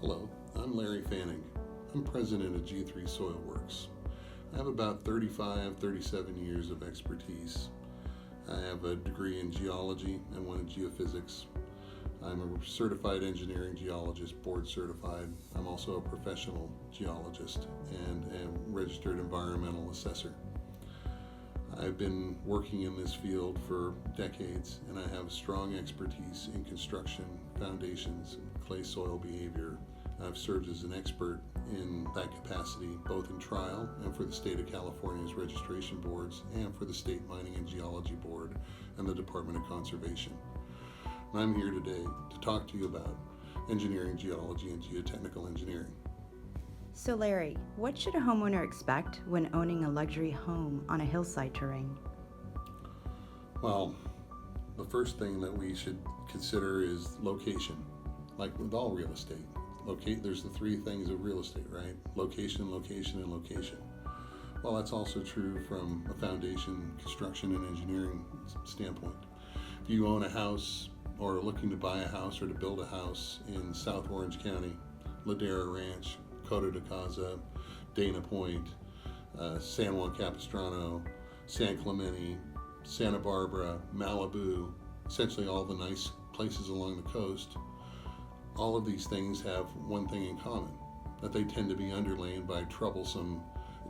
Hello, I'm Larry Fanning. I'm president of G3SoilWorks. I have about 37 years of expertise. I have a degree in geology and one in geophysics. I'm a certified engineering geologist, board certified. I'm also a professional geologist and a registered environmental assessor. I've been working in this field for decades, and I have strong expertise in construction, foundations, clay soil behavior. I've served as an expert in that capacity, both in trial and for the state of California's registration boards and for the State Mining and Geology Board and the Department of Conservation. And I'm here today to talk to you about engineering, geology, and geotechnical engineering. So Larry, what should a homeowner expect when owning a luxury home on a hillside terrain? Well, the first thing that we should consider is location. Like with all real estate, there's the three things of real estate, right? Location, location, and location. Well, that's also true from a foundation, construction, and engineering standpoint. If you own a house or are looking to buy a house or to build a house in South Orange County, Ladera Ranch, Coto de Caza, Dana Point, San Juan Capistrano, San Clemente, Santa Barbara, Malibu, essentially all the nice places along the coast, all of these things have one thing in common, that they tend to be underlain by troublesome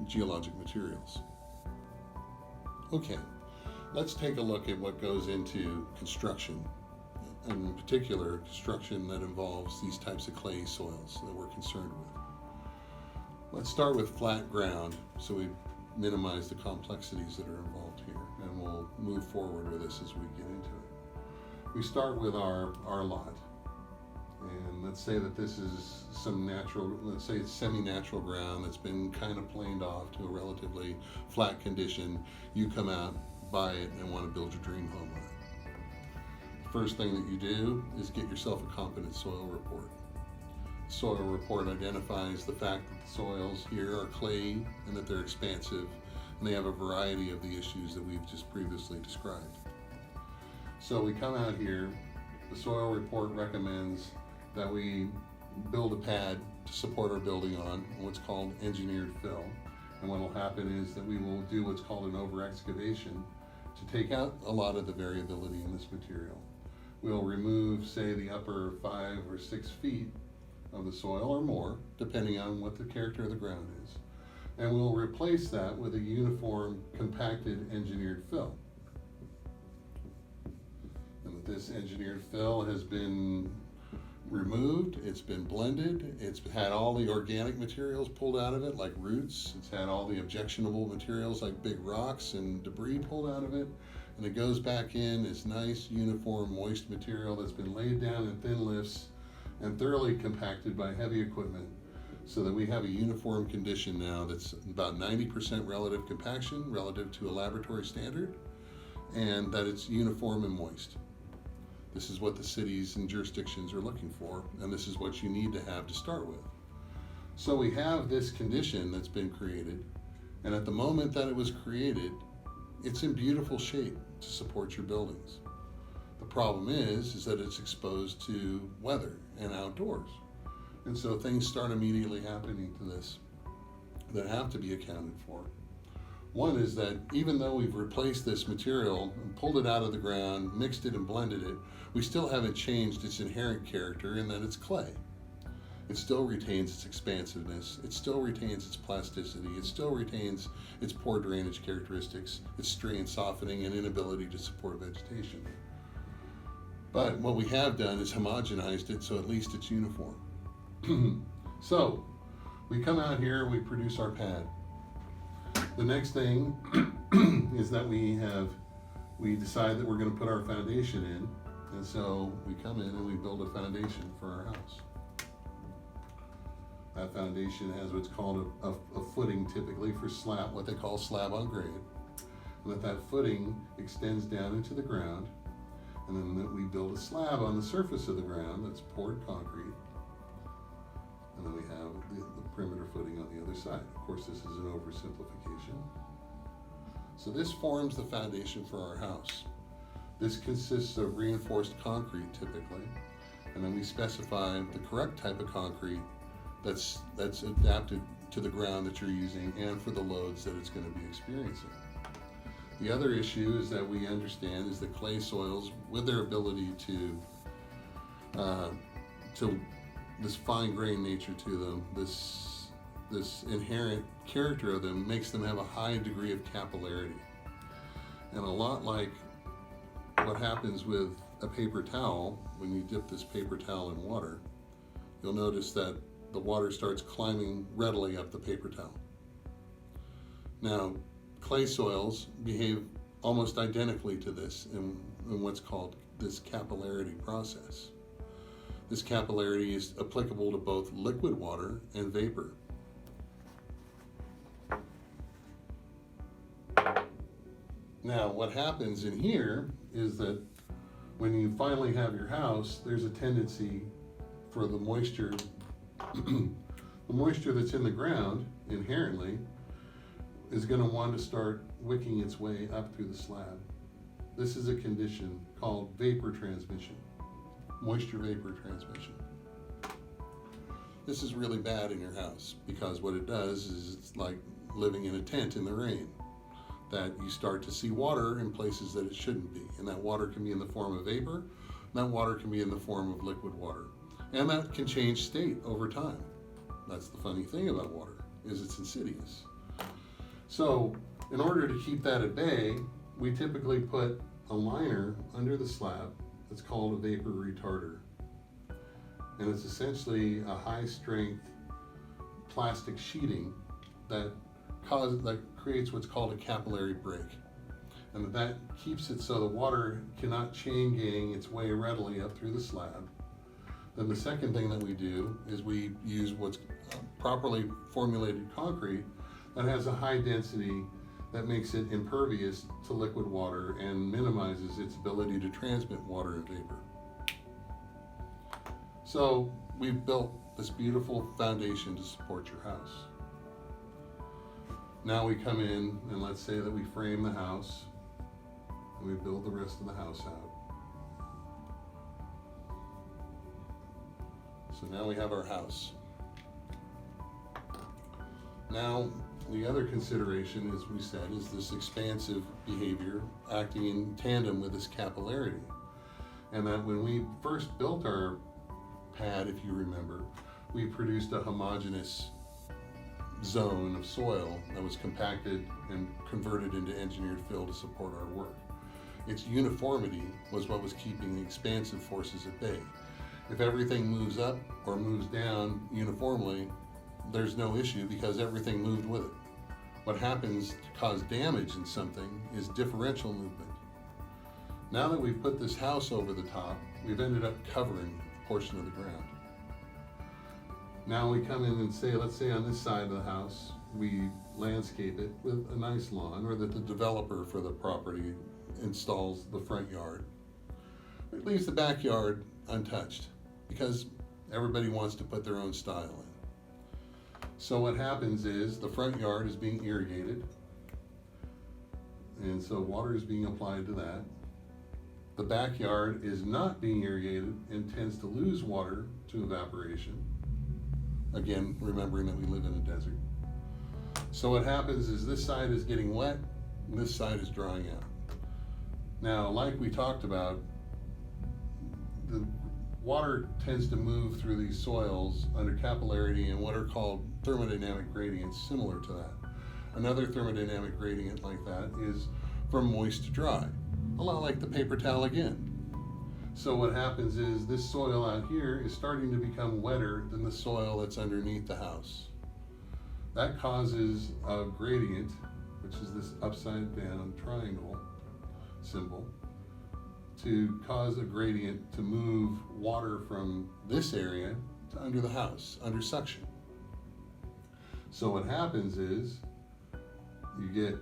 geologic materials. Okay, let's take a look at what goes into construction, in particular construction that involves these types of clay soils that we're concerned with. Let's start with flat ground so we minimize the complexities that are involved here, and we'll move forward with this as we get into it. We start with our lot, and let's say that this is some natural, let's say it's semi-natural ground that's been kind of planed off to a relatively flat condition. You come out, buy it, and want to build your dream home on it. First thing that you do is get yourself a competent soil report. Soil report identifies the fact that the soils here are clay and that they're expansive, and they have a variety of the issues that we've just previously described. So we come out here, the soil report recommends that we build a pad to support our building on what's called engineered fill. And what will happen is that we will do what's called an over excavation to take out a lot of the variability in this material. We'll remove, say, the upper 5 or 6 feet of the soil or more, depending on what the character of the ground is. And we'll replace that with a uniform compacted engineered fill. And this engineered fill has been removed, it's been blended, it's had all the organic materials pulled out of it, like roots, it's had all the objectionable materials like big rocks and debris pulled out of it, and it goes back in as nice, uniform, moist material that's been laid down in thin lifts and thoroughly compacted by heavy equipment, so that we have a uniform condition now that's about 90% relative compaction relative to a laboratory standard, and that it's uniform and moist. This is what the cities and jurisdictions are looking for, and this is what you need to have to start with. So we have this condition that's been created, and at the moment that it was created, it's in beautiful shape to support your buildings. The problem is that it's exposed to weather and outdoors. And so things start immediately happening to this that have to be accounted for. One is that even though we've replaced this material and pulled it out of the ground, mixed it and blended it, we still haven't changed its inherent character in that it's clay. It still retains its expansiveness, it still retains its plasticity, it still retains its poor drainage characteristics, its strain softening and inability to support vegetation. But what we have done is homogenized it so at least it's uniform. So we come out here, we produce our pad. The next thing is that we decide that we're going to put our foundation in, and so we come in and we build a foundation for our house. That foundation has what's called a footing, typically for slab, what they call slab on grade, and that footing extends down into the ground. And then we build a slab on the surface of the ground that's poured concrete. And then we have the perimeter footing on the other side. Of course, this is an oversimplification. So this forms the foundation for our house. This consists of reinforced concrete typically, And then we specify the correct type of concrete that's adapted to the ground that you're using and for the loads that it's going to be experiencing. The other issue is that we understand is that clay soils, with their ability to this fine-grained nature to them, this inherent character of them makes them have a high degree of capillarity. And a lot like what happens with a paper towel, when you dip this paper towel in water, you'll notice that the water starts climbing readily up the paper towel. Now, clay soils behave almost identically to this in what's called this capillarity process. This capillarity is applicable to both liquid water and vapor. Now, what happens in here is that when you finally have your house, there's a tendency for the moisture, the moisture that's in the ground inherently is going to want to start wicking its way up through the slab. This is a condition called vapor transmission, moisture vapor transmission. This is really bad in your house because what it does is it's like living in a tent in the rain, that you start to see water in places that it shouldn't be. And that water can be in the form of vapor, and that water can be in the form of liquid water. And that can change state over time. That's the funny thing about water, is it's insidious. So in order to keep that at bay, we typically put a liner under the slab that's called a vapor retarder. And it's essentially a high strength plastic sheeting that creates what's called a capillary break. And that keeps it so the water cannot chain gang its way readily up through the slab. Then the second thing that we do is we use what's properly formulated concrete that has a high density that makes it impervious to liquid water and minimizes its ability to transmit water and vapor. So we've built this beautiful foundation to support your house. Now we come in and let's say that we frame the house and we build the rest of the house out. So now we have our house. Now the other consideration, as we said, is this expansive behavior acting in tandem with this capillarity. And that when we first built our pad, if you remember, we produced a homogeneous zone of soil that was compacted and converted into engineered fill to support our work. Its uniformity was what was keeping the expansive forces at bay. If everything moves up or moves down uniformly, there's no issue because everything moved with it. What happens to cause damage in something is differential movement. Now that we've put this house over the top, we've ended up covering a portion of the ground. Now we come in and say, let's say on this side of the house, we landscape it with a nice lawn, or that the developer for the property installs the front yard. It leaves the backyard untouched because everybody wants to put their own style in. So what happens is the front yard is being irrigated, and so water is being applied to that. The backyard is not being irrigated and tends to lose water to evaporation. Again, remembering that we live in a desert. So what happens is this side is getting wet and this side is drying out. Now, like we talked about, the water tends to move through these soils under capillarity and what are called thermodynamic gradients similar to that. Another thermodynamic gradient like that is from moist to dry, a lot like the paper towel again. So what happens is this soil out here is starting to become wetter than the soil that's underneath the house. That causes a gradient, which is this upside down triangle symbol, to cause a gradient to move water from this area to under the house, under suction. So what happens is you get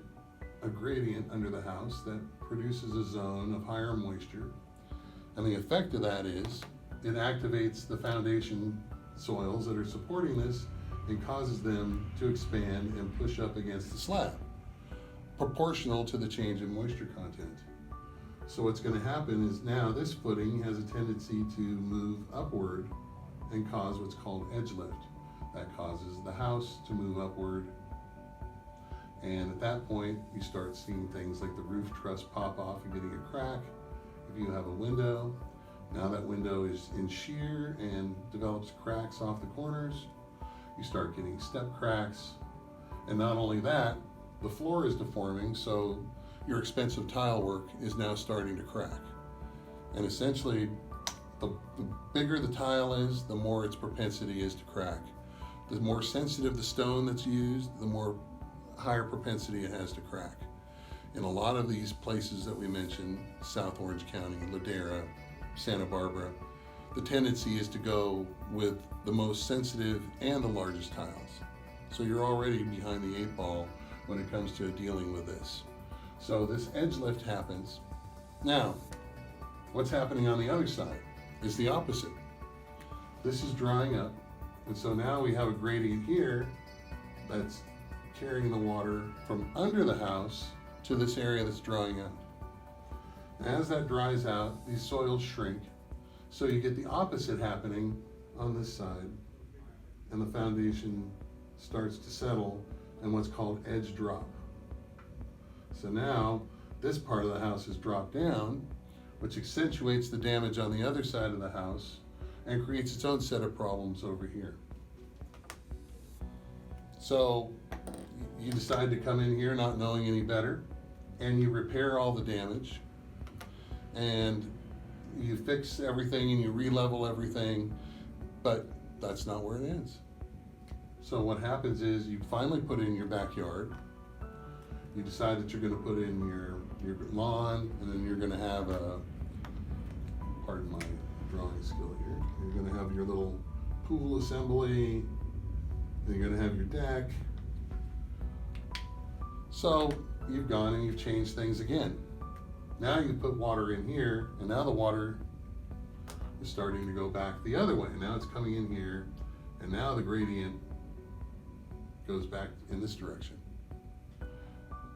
a gradient under the house that produces a zone of higher moisture. And the effect of that is it activates the foundation soils that are supporting this and causes them to expand and push up against the slab, proportional to the change in moisture content. So what's going to happen is now this footing has a tendency to move upward and cause what's called edge lift. That causes the house to move upward. And at that point, you start seeing things like the roof truss pop off and getting a crack. If you have a window, now that window is in shear and develops cracks off the corners. You start getting step cracks. And not only that, the floor is deforming, so your expensive tile work is now starting to crack. And essentially, the bigger the tile is, the more its propensity is to crack. The more sensitive the stone that's used, the more higher propensity it has to crack. In a lot of these places that we mentioned, South Orange County, Ladera, Santa Barbara, the tendency is to go with the most sensitive and the largest tiles. So you're already behind the 8 ball when it comes to dealing with this. So this edge lift happens. Now, what's happening on the other side is the opposite. This is drying up, and so now we have a gradient here that's carrying the water from under the house to this area that's drying out. And as that dries out, these soils shrink, so you get the opposite happening on this side, and the foundation starts to settle in what's called edge drop. So now this part of the house is dropped down, which accentuates the damage on the other side of the house and creates its own set of problems over here. So you decide to come in here not knowing any better, and you repair all the damage, and you fix everything and you re-level everything, but that's not where it ends. So what happens is you finally put it in your backyard, you decide that you're going to put in your lawn, and then you're going to have a, pardon my drawing skill here, you're going to have your little pool assembly, then you're going to have your deck. So you've gone and you've changed things again. Now you put water in here, and now the water is starting to go back the other way. Now it's coming in here, and now the gradient goes back in this direction.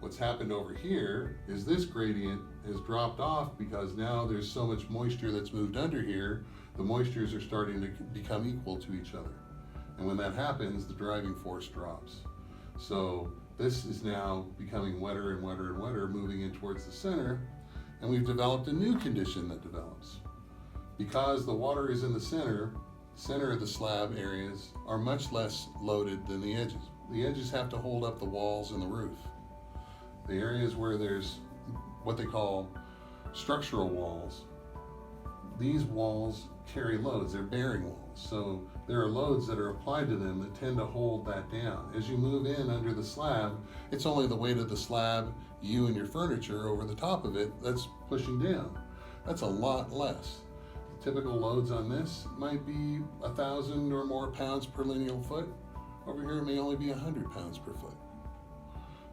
What's happened over here is this gradient has dropped off because now there's so much moisture that's moved under here, the moistures are starting to become equal to each other. And when that happens, the driving force drops. So this is now becoming wetter and wetter and wetter, moving in towards the center, and we've developed a new condition that develops. Because the water is in the center of the slab areas are much less loaded than the edges. The edges have to hold up the walls and the roof. The areas where there's what they call structural walls, these walls carry loads, they're bearing walls. So there are loads that are applied to them that tend to hold that down. As you move in under the slab, it's only the weight of the slab, you and your furniture over the top of it, that's pushing down. That's a lot less. The typical loads on this might be 1,000 or more pounds per lineal foot. Over here it may only be 100 pounds per foot.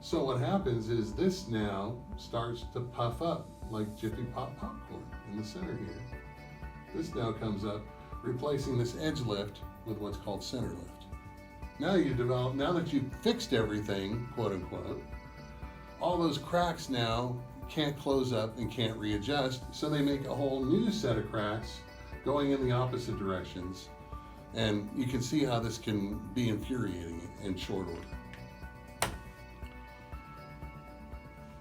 So what happens is this now starts to puff up like Jiffy Pop popcorn in the center here. This now comes up, replacing this edge lift with what's called center lift. Now that you've fixed everything, quote unquote, all those cracks now can't close up and can't readjust, so they make a whole new set of cracks going in the opposite directions. And you can see how this can be infuriating in short order.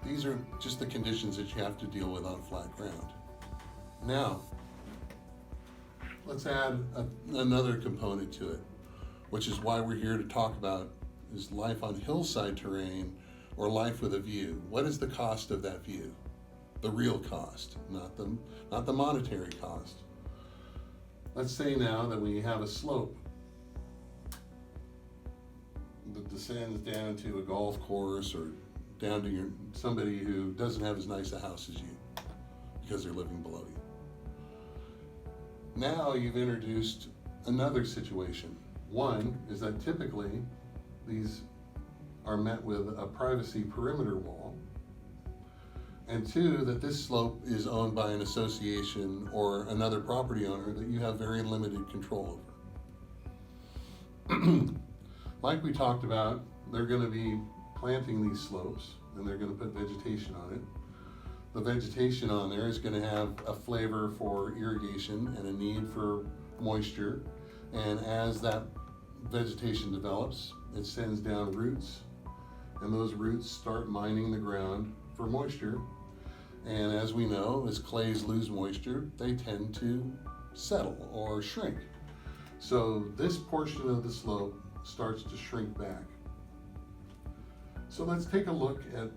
These are just the conditions that you have to deal with on flat ground. Now, let's add another component to it, which is why we're here to talk about is life on hillside terrain or life with a view. What is the cost of that view? The real cost, not the monetary cost. Let's say now that we have a slope that descends down to a golf course or down to somebody who doesn't have as nice a house as you because they're living below you. Now you've introduced another situation. One is that typically these are met with a privacy perimeter wall, and two, that this slope is owned by an association or another property owner that you have very limited control over. Like we talked about, they're going to be planting these slopes and they're going to put vegetation on it. the vegetation on there is going to have a flavor for irrigation and a need for moisture. And as that vegetation develops, it sends down roots, and those roots start mining the ground for moisture. And as we know, as clays lose moisture, they tend to settle or shrink. So this portion of the slope starts to shrink back. So let's take a look at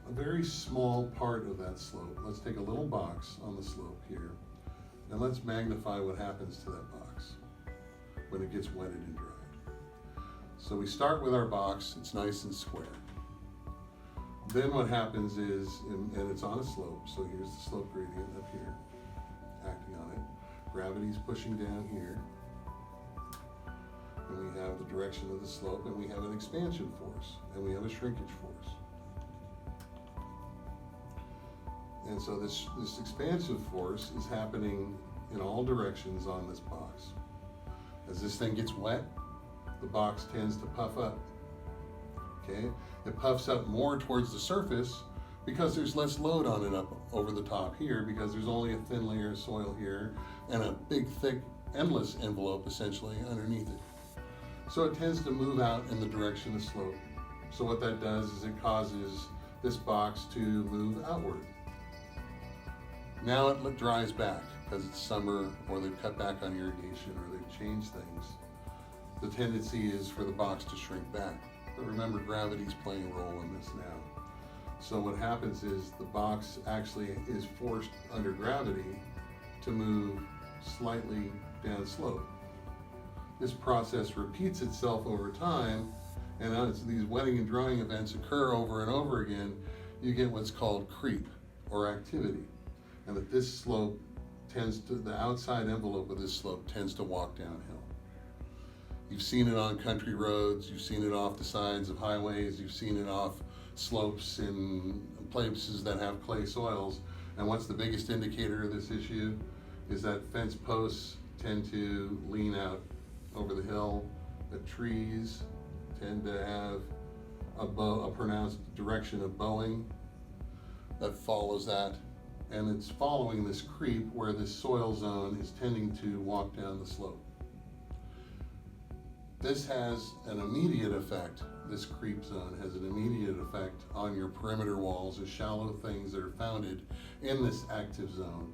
a very small part of that slope. Let's take a little box on the slope here, and let's magnify what happens to that box when it gets wetted and dried. So we start with our box, it's nice and square. Then what happens is, and it's on a slope, so here's the slope gradient up here, acting on it. Gravity's pushing down here, and we have the direction of the slope, and we have an expansion force, and we have a shrinkage force. And so this expansive force is happening in all directions on this box. As this thing gets wet, the box tends to puff up. Okay? It puffs up more towards the surface because there's less load on it up over the top here, because there's only a thin layer of soil here and a big, thick, endless envelope essentially underneath it. So it tends to move out in the direction of slope. So what that does is it causes this box to move outward. Now it dries back because it's summer, or they've cut back on irrigation, or they've changed things. The tendency is for the box to shrink back. But remember, gravity's playing a role in this now. So what happens is the box actually is forced under gravity to move slightly downslope. This process repeats itself over time, and as these wetting and drying events occur over and over again, you get what's called creep or activity. And that this slope tends to, the outside envelope of this slope tends to walk downhill. You've seen it on country roads, you've seen it off the sides of highways, you've seen it off slopes in places that have clay soils. And what's the biggest indicator of this issue? Is that fence posts tend to lean out over the hill, that trees tend to have a pronounced direction of bowing that follows that. And it's following this creep where this soil zone is tending to walk down the slope. This has an immediate effect. This creep zone has an immediate effect on your perimeter walls as shallow things that are founded in this active zone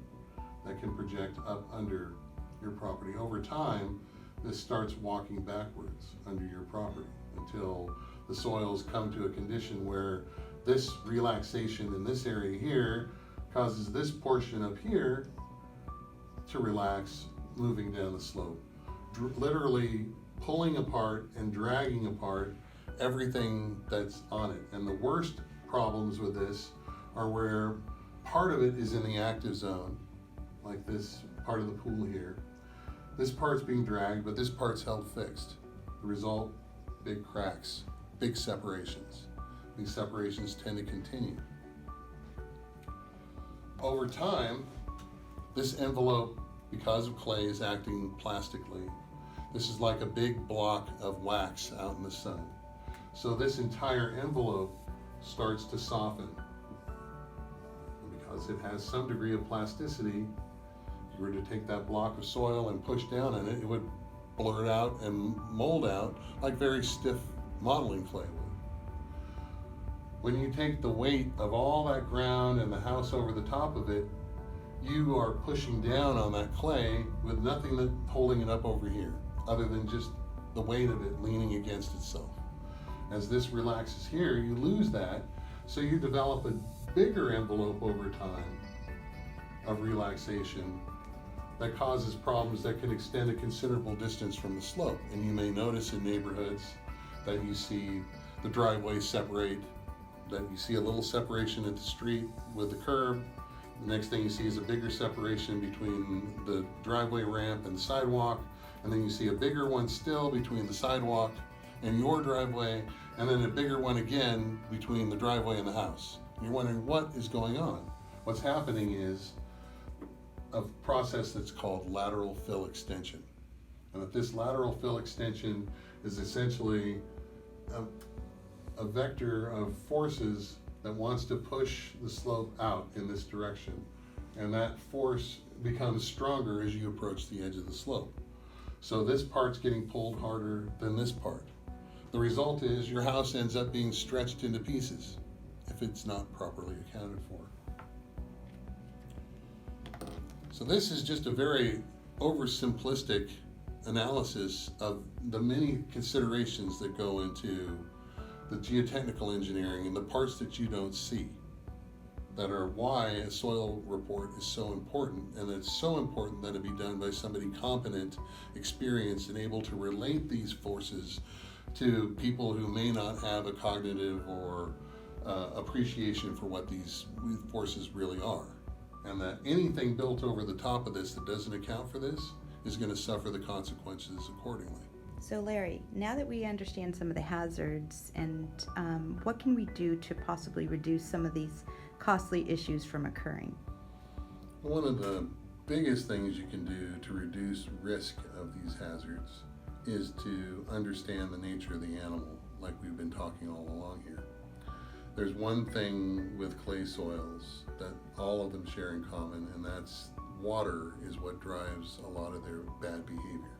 that can project up under your property. Over time, this starts walking backwards under your property until the soils come to a condition where this relaxation in this area here causes this portion up here to relax, moving down the slope, literally pulling apart and dragging apart everything that's on it. And the worst problems with this are where part of it is in the active zone, like this part of the pool here. This part's being dragged, but this part's held fixed. The result, big cracks, big separations. These separations tend to continue. Over time, this envelope, because of clay, is acting plastically. This is like a big block of wax out in the sun. So this entire envelope starts to soften. And because it has some degree of plasticity, if you were to take that block of soil and push down on it, it would blurt out and mold out like very stiff modeling clay would. When you take the weight of all that ground and the house over the top of it, you are pushing down on that clay with nothing holding it up over here, other than just the weight of it leaning against itself. As this relaxes here, you lose that, so you develop a bigger envelope over time of relaxation that causes problems that can extend a considerable distance from the slope. And you may notice in neighborhoods that you see the driveways separate, that you see a little separation at the street with the curb. The next thing you see is a bigger separation between the driveway ramp and the sidewalk, and then you see a bigger one still between the sidewalk and your driveway, and then a bigger one again between the driveway and the house. And you're wondering what is going on. What's happening is a process that's called lateral fill extension. And that this lateral fill extension is essentially a vector of forces that wants to push the slope out in this direction. And that force becomes stronger as you approach the edge of the slope. So this part's getting pulled harder than this part. The result is your house ends up being stretched into pieces if it's not properly accounted for. So this is just a very oversimplistic analysis of the many considerations that go into the geotechnical engineering and the parts that you don't see, that are why a soil report is so important, and it's so important that it be done by somebody competent, experienced, and able to relate these forces to people who may not have a cognitive or appreciation for what these forces really are. And that anything built over the top of this that doesn't account for this is going to suffer the consequences accordingly. So Larry, now that we understand some of the hazards, and what can we do to possibly reduce some of these costly issues from occurring? One of the biggest things you can do to reduce risk of these hazards is to understand the nature of the animal, like we've been talking all along here. There's one thing with clay soils that all of them share in common, and that's water is what drives a lot of their bad behavior.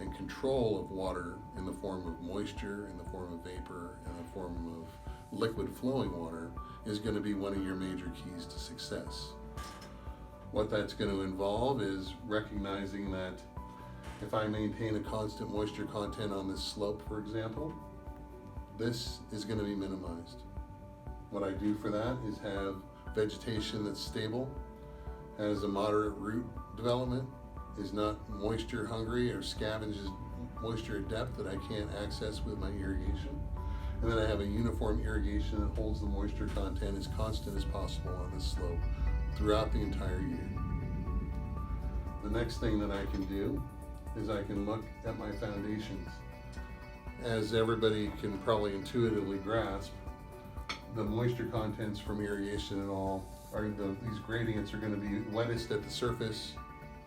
And control of water in the form of moisture, in the form of vapor, in the form of liquid flowing water is going to be one of your major keys to success. What that's going to involve is recognizing that if I maintain a constant moisture content on this slope, for example, this is going to be minimized. What I do for that is have vegetation that's stable, has a moderate root development, is not moisture hungry or scavenges moisture at depth that I can't access with my irrigation. And then I have a uniform irrigation that holds the moisture content as constant as possible on this slope throughout the entire year. The next thing that I can do is I can look at my foundations. As everybody can probably intuitively grasp, the moisture contents from irrigation and all are these gradients are going to be wettest at the surface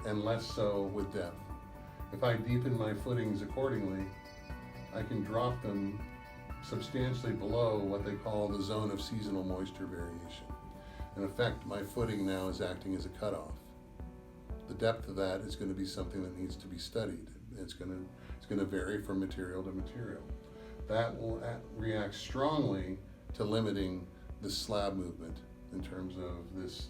and less so with depth. If I deepen my footings accordingly, I can drop them substantially below what they call the zone of seasonal moisture variation. In effect, my footing now is acting as a cutoff. The depth of that is going to be something that needs to be studied. It's going to vary from material to material. That will react strongly to limiting the slab movement in terms of this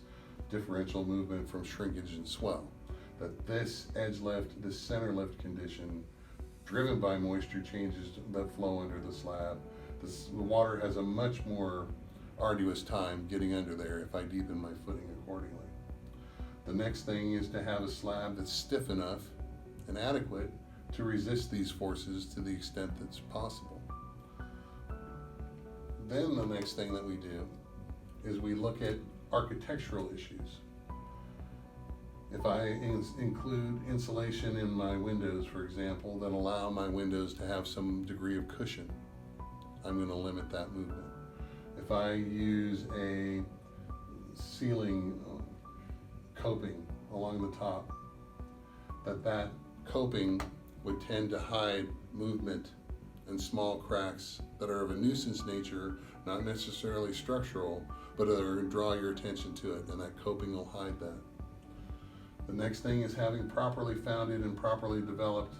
differential movement from shrinkage and swell. That this edge lift, this center lift condition, driven by moisture changes that flow under the slab, the water has a much more arduous time getting under there if I deepen my footing accordingly. The next thing is to have a slab that's stiff enough and adequate to resist these forces to the extent that's possible. Then the next thing that we do is we look at architectural issues. If I include insulation in my windows, for example, that allow my windows to have some degree of cushion, I'm going to limit that movement. If I use a ceiling coping along the top, that coping would tend to hide movement and small cracks that are of a nuisance nature, not necessarily structural, but are going to draw your attention to it, and that coping will hide that. The next thing is having properly founded and properly developed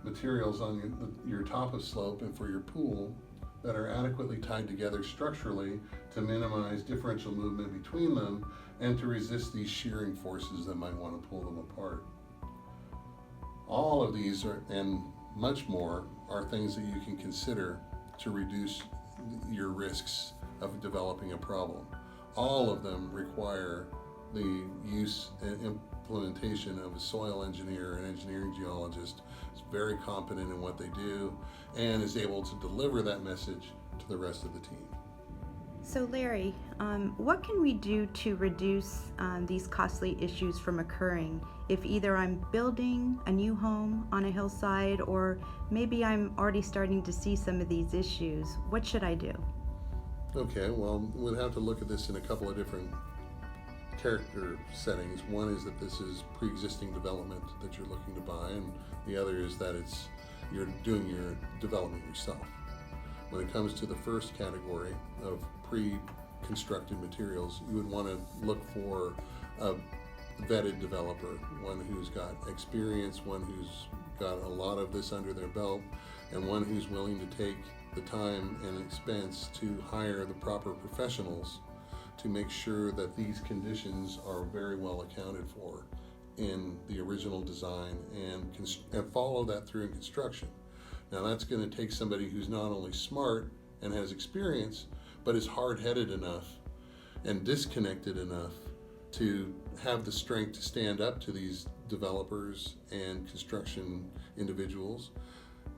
materials on your top of slope and for your pool that are adequately tied together structurally to minimize differential movement between them and to resist these shearing forces that might want to pull them apart. All of these are, and much more, are things that you can consider to reduce your risks of developing a problem. All of them require the use and implementation of a soil engineer and engineering geologist is very competent in what they do and is able to deliver that message to the rest of the team. So Larry, what can we do to reduce these costly issues from occurring if either I'm building a new home on a hillside or maybe I'm already starting to see some of these issues? What should I do? Okay, well, we'll have to look at this in a couple of different character settings. One is that this is pre-existing development that you're looking to buy, and the other is that you're doing your development yourself. When it comes to the first category of pre-constructed materials, you would want to look for a vetted developer, one who's got experience, one who's got a lot of this under their belt, and one who's willing to take the time and expense to hire the proper professionals to make sure that these conditions are very well accounted for in the original design and follow that through in construction. Now that's going to take somebody who's not only smart and has experience, but is hard-headed enough and disconnected enough to have the strength to stand up to these developers and construction individuals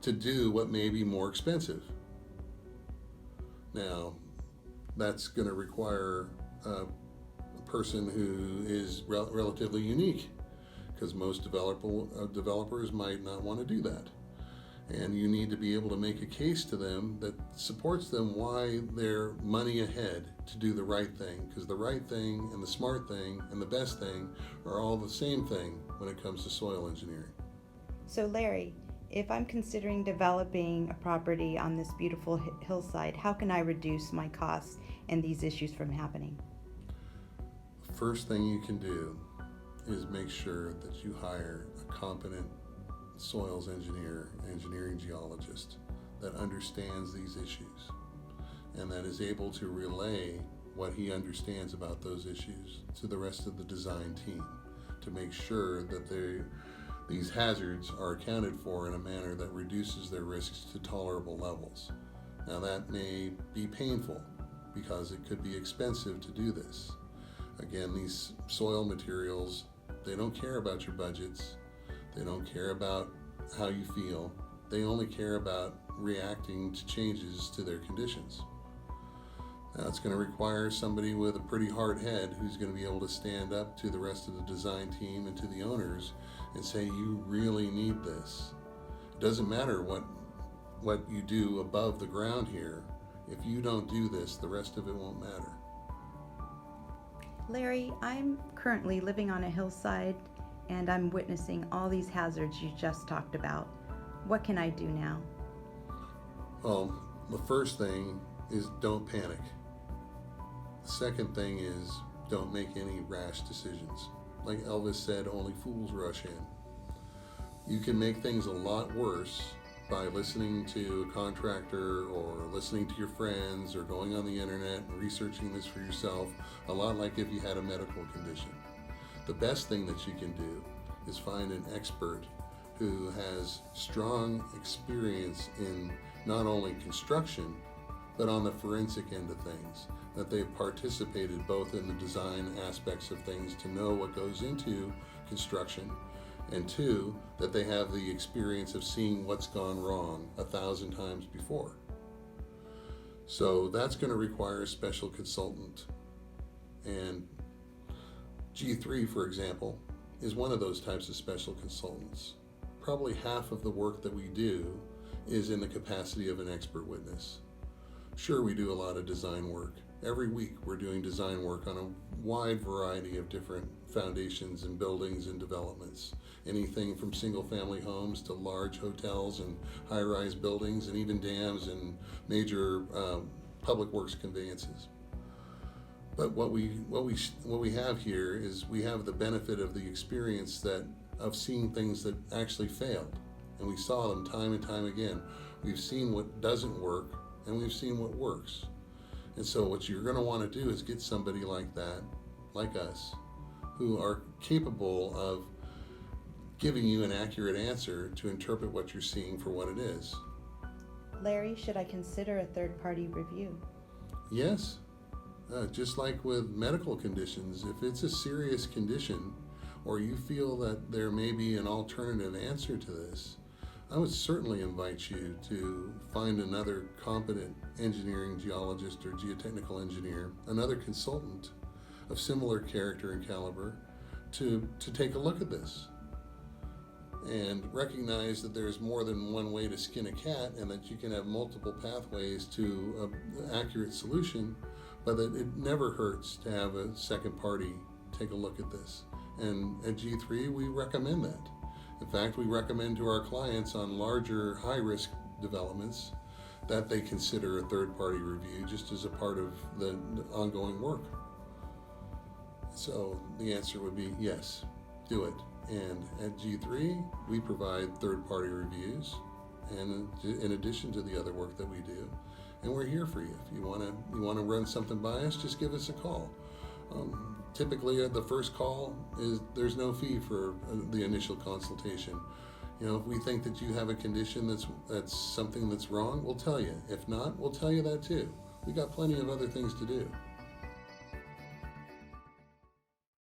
to do what may be more expensive. Now, that's going to require a person who is relatively unique, because most developers might not want to do that. And you need to be able to make a case to them that supports them why they're money ahead to do the right thing, because the right thing and the smart thing and the best thing are all the same thing when it comes to soil engineering. So Larry, if I'm considering developing a property on this beautiful hillside, how can I reduce my costs and these issues from happening? First thing you can do is make sure that you hire a competent soils engineering geologist that understands these issues and that is able to relay what he understands about those issues to the rest of the design team to make sure that these hazards are accounted for in a manner that reduces their risks to tolerable levels. Now that may be painful because it could be expensive to do this. Again, these soil materials, they don't care about your budgets. They don't care about how you feel. They only care about reacting to changes to their conditions. Now it's going to require somebody with a pretty hard head who's going to be able to stand up to the rest of the design team and to the owners and say, you really need this. It doesn't matter what you do above the ground here. If you don't do this, the rest of it won't matter. Larry, I'm currently living on a hillside and I'm witnessing all these hazards you just talked about. What can I do now? Well, the first thing is don't panic. The second thing is don't make any rash decisions. Like Elvis said, only fools rush in. You can make things a lot worse by listening to a contractor or listening to your friends or going on the internet and researching this for yourself, a lot like if you had a medical condition. The best thing that you can do is find an expert who has strong experience in not only construction, but on the forensic end of things, that they've participated both in the design aspects of things to know what goes into construction, and two, that they have the experience of seeing what's gone wrong 1,000 times before. So that's going to require a special consultant. And G3, for example, is one of those types of special consultants. Probably half of the work that we do is in the capacity of an expert witness. Sure, we do a lot of design work. Every week we're doing design work on a wide variety of different foundations and buildings and developments. Anything from single-family homes to large hotels and high-rise buildings and even dams and major public works conveyances. But what we have here is we have the benefit of the experience of seeing things that actually failed, and we saw them time and time again. We've seen what doesn't work, and we've seen what works. And so what you're going to want to do is get somebody like that, like us, who are capable of giving you an accurate answer to interpret what you're seeing for what it is. Larry, should I consider a third-party review? Yes. Just like with medical conditions, if it's a serious condition or you feel that there may be an alternative answer to this, I would certainly invite you to find another competent engineering geologist or geotechnical engineer, another consultant of similar character and caliber to take a look at this and recognize that there's more than one way to skin a cat and that you can have multiple pathways to an accurate solution, but that it never hurts to have a second party take a look at this. And at G3, we recommend that. In fact, we recommend to our clients on larger high-risk developments that they consider a third-party review just as a part of the ongoing work. So the answer would be yes, do it. And at G3, we provide third-party reviews, and in addition to the other work that we do, and we're here for you. If you want to run something by us, just give us a call. Typically, the first call there's no fee for the initial consultation. If we think that you have a condition that's something that's wrong, we'll tell you. If not, we'll tell you that too. We got plenty of other things to do.